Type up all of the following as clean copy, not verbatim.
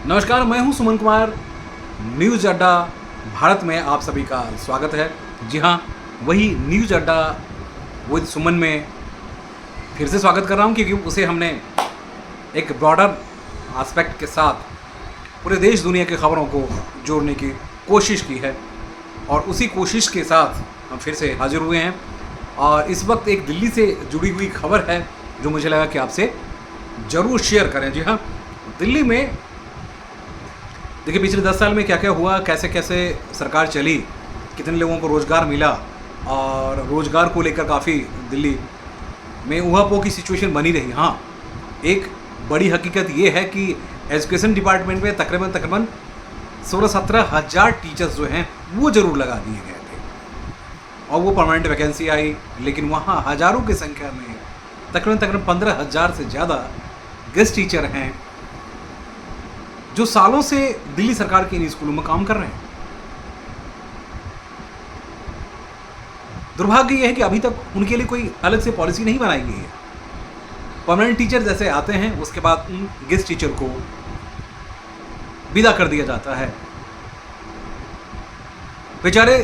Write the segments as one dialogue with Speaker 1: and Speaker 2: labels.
Speaker 1: नमस्कार, मैं हूं सुमन कुमार। न्यूज़ अड्डा भारत में आप सभी का स्वागत है। जी हाँ, वही न्यूज़ अड्डा विद सुमन में फिर से स्वागत कर रहा हूं, क्योंकि उसे हमने एक ब्रॉडर एस्पेक्ट के साथ पूरे देश दुनिया की खबरों को जोड़ने की कोशिश की है और उसी कोशिश के साथ हम फिर से हाजिर हुए हैं। और इस वक्त एक दिल्ली से जुड़ी हुई खबर है जो मुझे लगा कि आपसे ज़रूर शेयर करें। जी हाँ, दिल्ली में देखिए पिछले 10 साल में क्या क्या हुआ, कैसे कैसे सरकार चली, कितने लोगों को रोज़गार मिला और रोज़गार को लेकर काफ़ी दिल्ली में ऊहापोह की सिचुएशन बनी रही। हाँ, एक बड़ी हकीकत ये है कि एजुकेशन डिपार्टमेंट में तकरीबन 16-17 हज़ार टीचर्स जो हैं वो ज़रूर लगा दिए गए थे और वो परमानेंट वैकेंसी आई, लेकिन वहाँ हज़ारों की संख्या में तकरीबन 15,000 से ज़्यादा गेस्ट टीचर हैं जो सालों से दिल्ली सरकार के इन स्कूलों में काम कर रहे हैं। दुर्भाग्य यह है कि अभी तक उनके लिए कोई अलग से पॉलिसी नहीं बनाई गई है। परमानेंट टीचर जैसे आते हैं उसके बाद उन गेस्ट टीचर को विदा कर दिया जाता है। बेचारे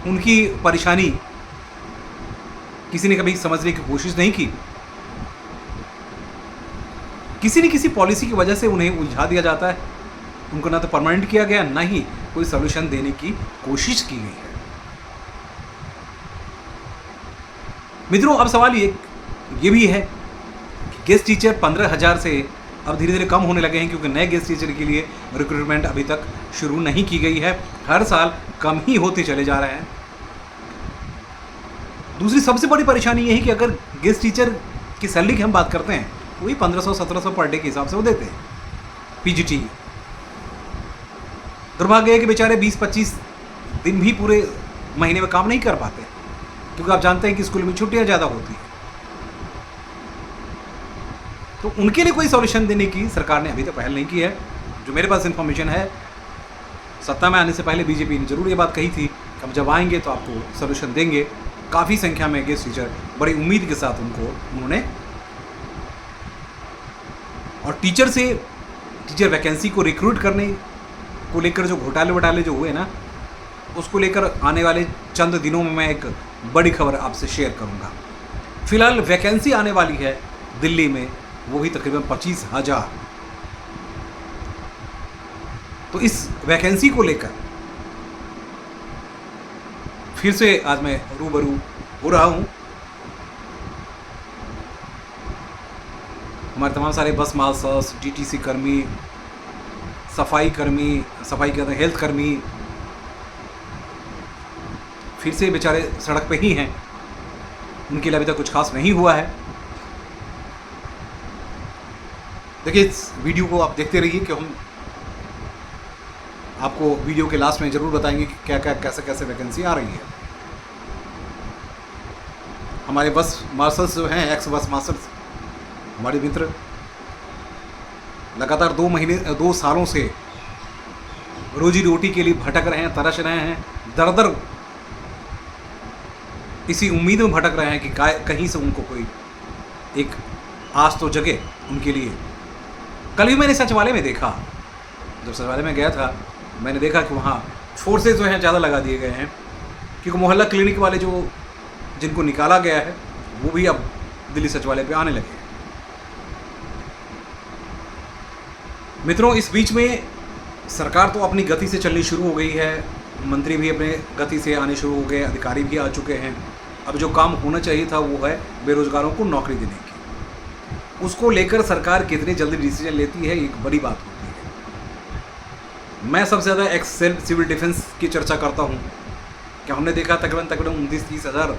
Speaker 1: उनकी परेशानी किसी ने कभी समझने की कोशिश नहीं की। किसी न किसी पॉलिसी की वजह से उन्हें उलझा दिया जाता है। उनको ना तो परमानेंट किया गया, ना ही कोई सॉल्यूशन देने की कोशिश की गई है। मित्रों, अब सवाल ये भी है कि गेस्ट टीचर 15,000 से अब धीरे धीरे कम होने लगे हैं, क्योंकि नए गेस्ट टीचर के लिए रिक्रूटमेंट अभी तक शुरू नहीं की गई है। हर साल कम ही होते चले जा रहे हैं। दूसरी सबसे बड़ी परेशानी यही कि अगर गेस्ट टीचर की सैलरी की हम बात करते हैं, वही 1500-1700 पर डे के हिसाब से वो देते हैं पीजीटी। दुर्भाग्य है कि बेचारे 20-25 दिन भी पूरे महीने में काम नहीं कर पाते, क्योंकि आप जानते हैं कि स्कूल में छुट्टियां ज़्यादा होती हैं। तो उनके लिए कोई सॉल्यूशन देने की सरकार ने अभी तक पहल नहीं की है। जो मेरे पास इंफॉर्मेशन है, सत्ता में आने से पहले बीजेपी ने जरूर ये बात कही थी कि हम जब आएंगे तो आपको सॉल्यूशन देंगे। काफ़ी संख्या में गेस्ट टीचर बड़ी उम्मीद के साथ उन्होंने और टीचर वैकेंसी को रिक्रूट करने को लेकर जो घोटाले जो हुए ना, उसको लेकर आने वाले चंद दिनों में मैं एक बड़ी खबर आपसे शेयर करूंगा। फिलहाल वैकेंसी आने वाली है दिल्ली में, वो भी तकरीबन 25,000। तो इस वैकेंसी को लेकर फिर से आज मैं रूबरू हो रहा हूं। हमारे तमाम सारे बस मास्टर्स, डीटीसी कर्मी, सफाई कहते हैं हेल्थ कर्मी, फिर से बेचारे सड़क पे ही हैं। उनके लिए अभी तक कुछ खास नहीं हुआ है। देखिए, इस वीडियो को आप देखते रहिए कि हम आपको वीडियो के लास्ट में ज़रूर बताएंगे कि क्या क्या कैसे वैकेंसी आ रही है। हमारे बस मास्टर्स जो हैं, एक्स बस मास्टर्स, हमारे मित्र लगातार 2 सालों से रोजी रोटी के लिए भटक रहे हैं, तरस रहे हैं, दर इसी उम्मीद में भटक रहे हैं कि कहीं से उनको कोई एक आस तो जगे उनके लिए। कल भी मैंने सचिवालय में देखा, जब सचिवालय में गया था मैंने देखा कि वहाँ फोर्सेज जो हैं ज़्यादा लगा दिए गए हैं, क्योंकि मोहल्ला क्लिनिक वाले जिनको निकाला गया है वो भी अब दिल्ली सचिवालय पे आने लगे हैं। मित्रों, इस बीच में सरकार तो अपनी गति से चलनी शुरू हो गई है, मंत्री भी अपने गति से आने शुरू हो गए, अधिकारी भी आ चुके हैं। अब जो काम होना चाहिए था वो है बेरोजगारों को नौकरी देने की। उसको लेकर सरकार कितनी जल्दी डिसीजन लेती है, एक बड़ी बात होती है। मैं सबसे ज़्यादा एक्स सिविल डिफेंस की चर्चा करता हूँ कि हमने देखा तकरीबन 29-30 हज़ार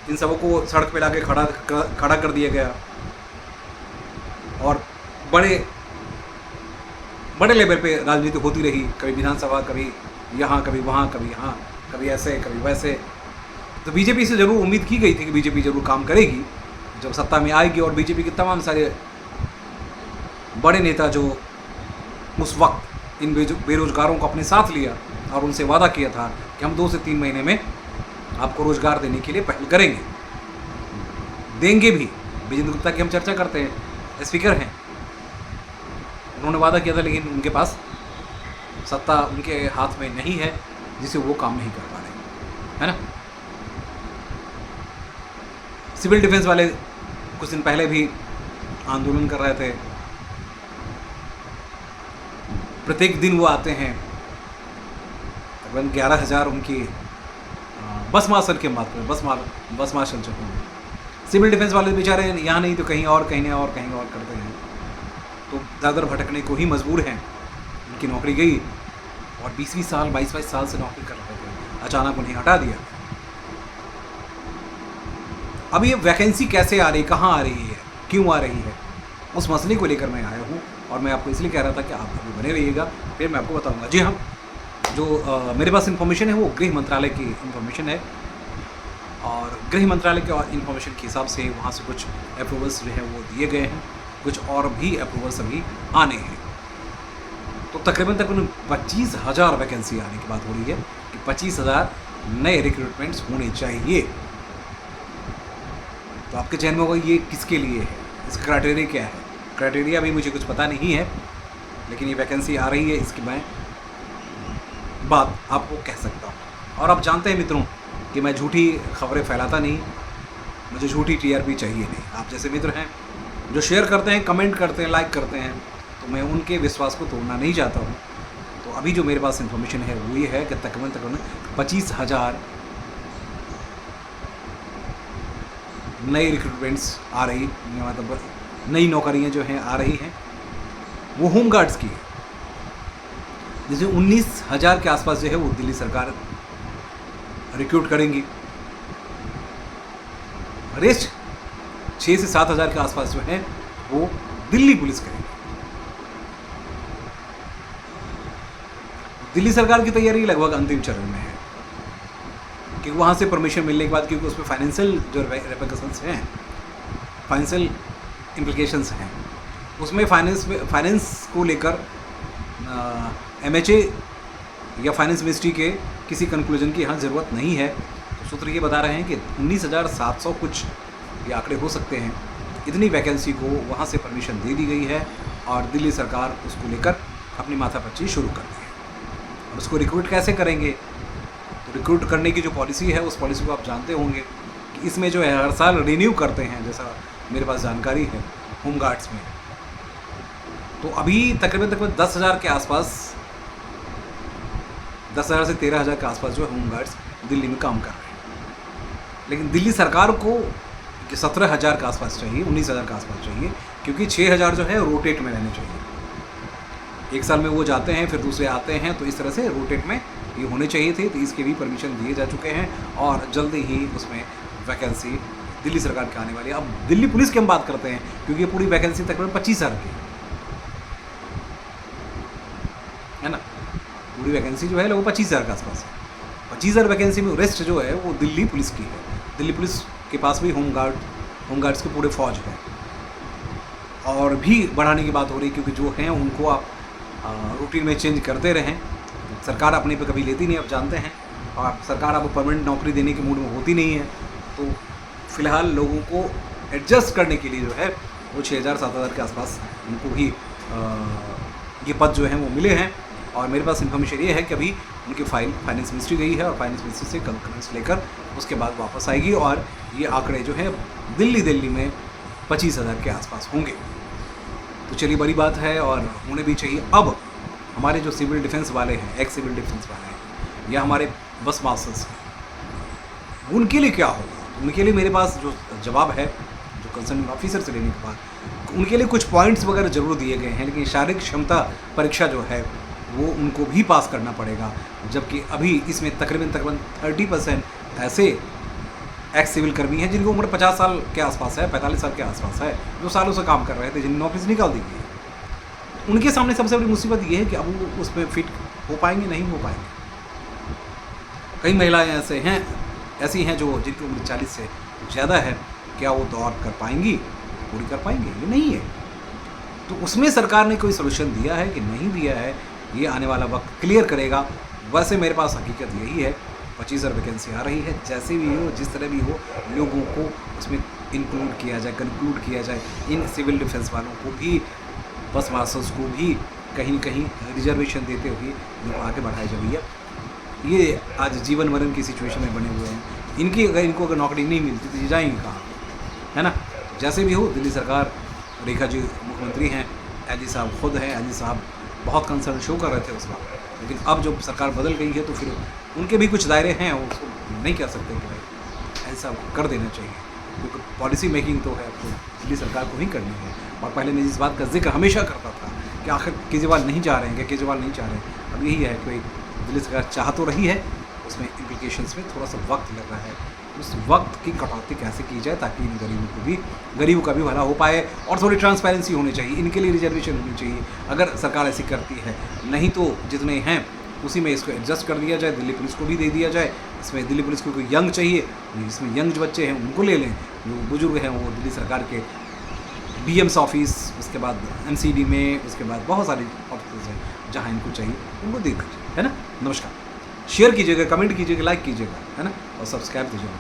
Speaker 1: इन सबों को सड़क पे लाके खड़ा कर दिया गया और बड़े लेवल पे राजनीति होती रही। कभी विधानसभा, कभी यहाँ, कभी वहाँ, कभी यहाँ, कभी ऐसे, कभी वैसे। तो बीजेपी से ज़रूर उम्मीद की गई थी कि बीजेपी ज़रूर काम करेगी जब सत्ता में आएगी, और बीजेपी के तमाम सारे बड़े नेता जो उस वक्त इन बेरोजगारों को अपने साथ लिया और उनसे वादा किया था कि हम 2 से 3 महीने में आपको रोज़गार देने के लिए पहल करेंगे, देंगे भी। विजेंद्र गुप्ता की हम चर्चा करते हैं, स्पीकर हैं, उन्होंने वादा किया था, लेकिन उनके पास सत्ता उनके हाथ में नहीं है, जिससे वो काम नहीं कर पा रहे, है ना। सिविल डिफेंस वाले कुछ दिन पहले भी आंदोलन कर रहे थे। प्रत्येक दिन वो आते हैं, तकरीबन 11,000 उनकी बस मार्शल के मात्र बस मार्शल जो हैं, सिविल डिफेंस वाले बेचारे यहाँ नहीं तो कहीं और, कहीं और करते हैं, तो ज़्यादातर भटकने को ही मजबूर हैं। उनकी नौकरी गई और 20-20 साल 22-22 साल से नौकरी कर रहे थे, अचानक उन्हें हटा दिया। अब ये वैकेंसी कैसे आ रही, कहाँ आ रही है, क्यों आ रही है, उस मसले को लेकर मैं आया हूँ और मैं आपको इसलिए कह रहा था कि आप अभी बने रहिएगा, फिर मैं आपको बताऊँगा। जी हाँ, जो मेरे पास इन्फॉर्मेशन है वो गृह मंत्रालय की इन्फॉर्मेशन है और गृह मंत्रालय के इन्फॉर्मेशन के हिसाब से वहाँ से कुछ अप्रूवल्स जो हैं वो दिए गए हैं, कुछ और भी अप्रूवल्स अभी आने हैं। तो तकरीबन 25,000 वैकेंसी आने की बात हो रही है कि 25,000 नए रिक्रूटमेंट्स होने चाहिए। तो आपके चयन में होगा ये किसके लिए है, इसका क्राइटेरिया क्या है। क्राइटेरिया भी मुझे कुछ पता नहीं है, लेकिन ये वैकेंसी आ रही है, इसकी मैं बात आपको कह सकता हूँ। और आप जानते हैं मित्रों कि मैं झूठी खबरें फैलाता नहीं, मुझे झूठी टीआरपी चाहिए नहीं। आप जैसे मित्र हैं जो शेयर करते हैं, कमेंट करते हैं, लाइक करते हैं, तो मैं उनके विश्वास को तोड़ना नहीं चाहता हूँ। तो अभी जो मेरे पास इन्फॉर्मेशन है वो ये है कि तकरीबन 25,000 नई रिक्रूटमेंट्स आ रही, मतलब नई नौकरियां जो हैं आ रही हैं, वो होम गार्ड्स की है, जिसमें 19,000 के आसपास जो है वो दिल्ली सरकार रिक्रूट करेंगी। रेस्ट 6 से 7,000 के आसपास जो है वो दिल्ली पुलिस करेगी। दिल्ली सरकार की तैयारी लगभग अंतिम चरण में है, क्योंकि वहाँ से परमिशन मिलने के बाद, क्योंकि उसमें फाइनेंशियल जो रेपरकशंस हैं, फाइनेंशियल इम्प्लिकेशंस हैं, उसमें फाइनेंस को लेकर MHA या फाइनेंस मिनिस्ट्री के किसी कंक्लूजन की यहाँ ज़रूरत नहीं है। तो सूत्र ये बता रहे हैं कि 19,700 कुछ ये आंकड़े हो सकते हैं, इतनी वैकेंसी को वहाँ से परमिशन दे दी गई है और दिल्ली सरकार उसको लेकर अपनी माथापच्ची शुरू कर दी है। और उसको रिक्रूट कैसे करेंगे, तो रिक्रूट करने की जो पॉलिसी है उस पॉलिसी को आप जानते होंगे कि इसमें जो है हर साल रिन्यू करते हैं, जैसा मेरे पास जानकारी है होम गार्ड्स में। तो अभी तकरीबन 10,000 के आसपास, 10,000 से 13,000 के आसपास जो होम गार्ड्स दिल्ली में काम कर रहे हैं, लेकिन दिल्ली सरकार को 17,000 के आसपास चाहिए, 19,000 के आसपास चाहिए, क्योंकि 6,000 जो है रोटेट में रहने चाहिए। एक साल में वो जाते हैं, फिर दूसरे आते हैं, तो इस तरह से रोटेट में ये होने चाहिए थे। तो इसके भी परमिशन दिए जा चुके हैं और जल्दी ही उसमें वैकेंसी दिल्ली सरकार के आने वाली है। अब दिल्ली पुलिस की हम बात करते हैं, क्योंकि ये पूरी वैकेंसी तकरीबन 25,000 की है ना, पूरी वैकेंसी जो है लगभग 25,000 के आसपास है। 25,000 वैकेंसी में रेस्ट जो है वो दिल्ली पुलिस की है। दिल्ली पुलिस के पास भी होम गार्ड्स के पूरे फौज है, और भी बढ़ाने की बात हो रही है, क्योंकि जो हैं उनको आप रूटीन में चेंज करते रहें। सरकार अपने पे कभी लेती नहीं, आप जानते हैं, और सरकार आपको परमानेंट नौकरी देने के मूड में होती नहीं है। तो फिलहाल लोगों को एडजस्ट करने के लिए जो है वो 6,000-7,000 के आसपास उनको भी ये पद जो हैं वो मिले हैं। और मेरे पास इन्फॉर्मेशन ये है कि अभी उनकी फाइल फाइनेंस मिनिस्ट्री गई है और फाइनेंस मिनिस्ट्री से कंकरेंस लेकर उसके बाद वापस आएगी, और ये आंकड़े जो है दिल्ली में 25,000 के आसपास होंगे। तो चलिए, बड़ी बात है और होने भी चाहिए। अब हमारे जो सिविल डिफेंस वाले हैं, एक्स सिविल डिफेंस वाले हैं, या हमारे बस मार्शल्स हैं, उनके लिए क्या होगा? उनके लिए मेरे पास जो जवाब है, जो कंसर्न ऑफिसर से लेने के बाद, उनके लिए कुछ पॉइंट्स वगैरह ज़रूर दिए गए हैं, लेकिन शारीरिक क्षमता परीक्षा जो है वो उनको भी पास करना पड़ेगा। जबकि अभी इसमें तकरीबन 30% ऐसे एक्स सिविल कर्मी हैं जिनकी उम्र 50 साल के आसपास है, 45 साल के आसपास है, जो सालों से काम कर रहे थे, जिन नौकरी से निकाल दी गई है। उनके सामने सबसे बड़ी मुसीबत ये है कि अब वो उसमें फिट हो पाएंगे, नहीं हो पाएंगे। कई महिलाएं ऐसी हैं जो जिनकी उम्र 40 से ज़्यादा है, क्या वो दौड़ कर पाएंगी, पूरी कर पाएंगे? ये नहीं है। तो उसमें सरकार ने कोई सोल्यूशन दिया है कि नहीं दिया है, ये आने वाला वक्त क्लियर करेगा। वैसे मेरे पास हकीकत यही है, 25,000 वैकेंसी आ रही है, जैसे भी हो, जिस तरह भी हो, लोगों को उसमें इंक्लूड किया जाए, कंक्लूड किया जाए। इन सिविल डिफेंस वालों को भी बस मास्टर्स को भी कहीं न कहीं रिजर्वेशन देते हुए इनको आगे बढ़ाया जाए भैया। ये आज जीवन मरण की सिचुएशन में बने हुए हैं। इनको अगर नौकरी नहीं मिलती तो ये जाएंगे कहाँ, है ना। जैसे भी हो, दिल्ली सरकार, रेखा जी मुख्यमंत्री हैं, एलजी साहब खुद हैं, एलजी साहब बहुत कंसर्न शो कर रहे थे उस वक्त, लेकिन अब जब सरकार बदल गई है तो फिर उनके भी कुछ दायरे हैं, वो उसको नहीं कह सकते कि भाई ऐसा कर देना चाहिए, क्योंकि पॉलिसी मेकिंग तो है तो दिल्ली सरकार को ही करनी है। और पहले मैं इस बात का जिक्र हमेशा करता था कि आखिर केजरीवाल नहीं चाह रहे हैं क्या, केजरीवाल नहीं चाह रहे हैं। अब यही है कि दिल्ली सरकार चाह तो रही है, उसमें इम्प्लीकेशंस में थोड़ा सा वक्त लग रहा है। उस वक्त की कटौती कैसे की जाए ताकि इन गरीबों का भी भला हो पाए, और थोड़ी ट्रांसपेरेंसी होनी चाहिए, इनके लिए रिजर्वेशन होनी चाहिए अगर सरकार ऐसी करती है। नहीं तो जितने हैं उसी में इसको एडजस्ट कर दिया जाए, दिल्ली पुलिस को भी दे दिया जाए। इसमें दिल्ली पुलिस को कोई यंग चाहिए, इसमें यंग जो बच्चे हैं उनको ले लें, जो बुजुर्ग हैं वो दिल्ली सरकार के BM's ऑफिस, उसके बाद MCD में, उसके बाद बहुत सारे ऑफिस हैं जहाँ इनको चाहिए उनको दे दीजिए, है ना। नमस्कार, शेयर कीजिएगा, कमेंट कीजिएगा, लाइक कीजिएगा, है ना, और सब्सक्राइब कीजिएगा।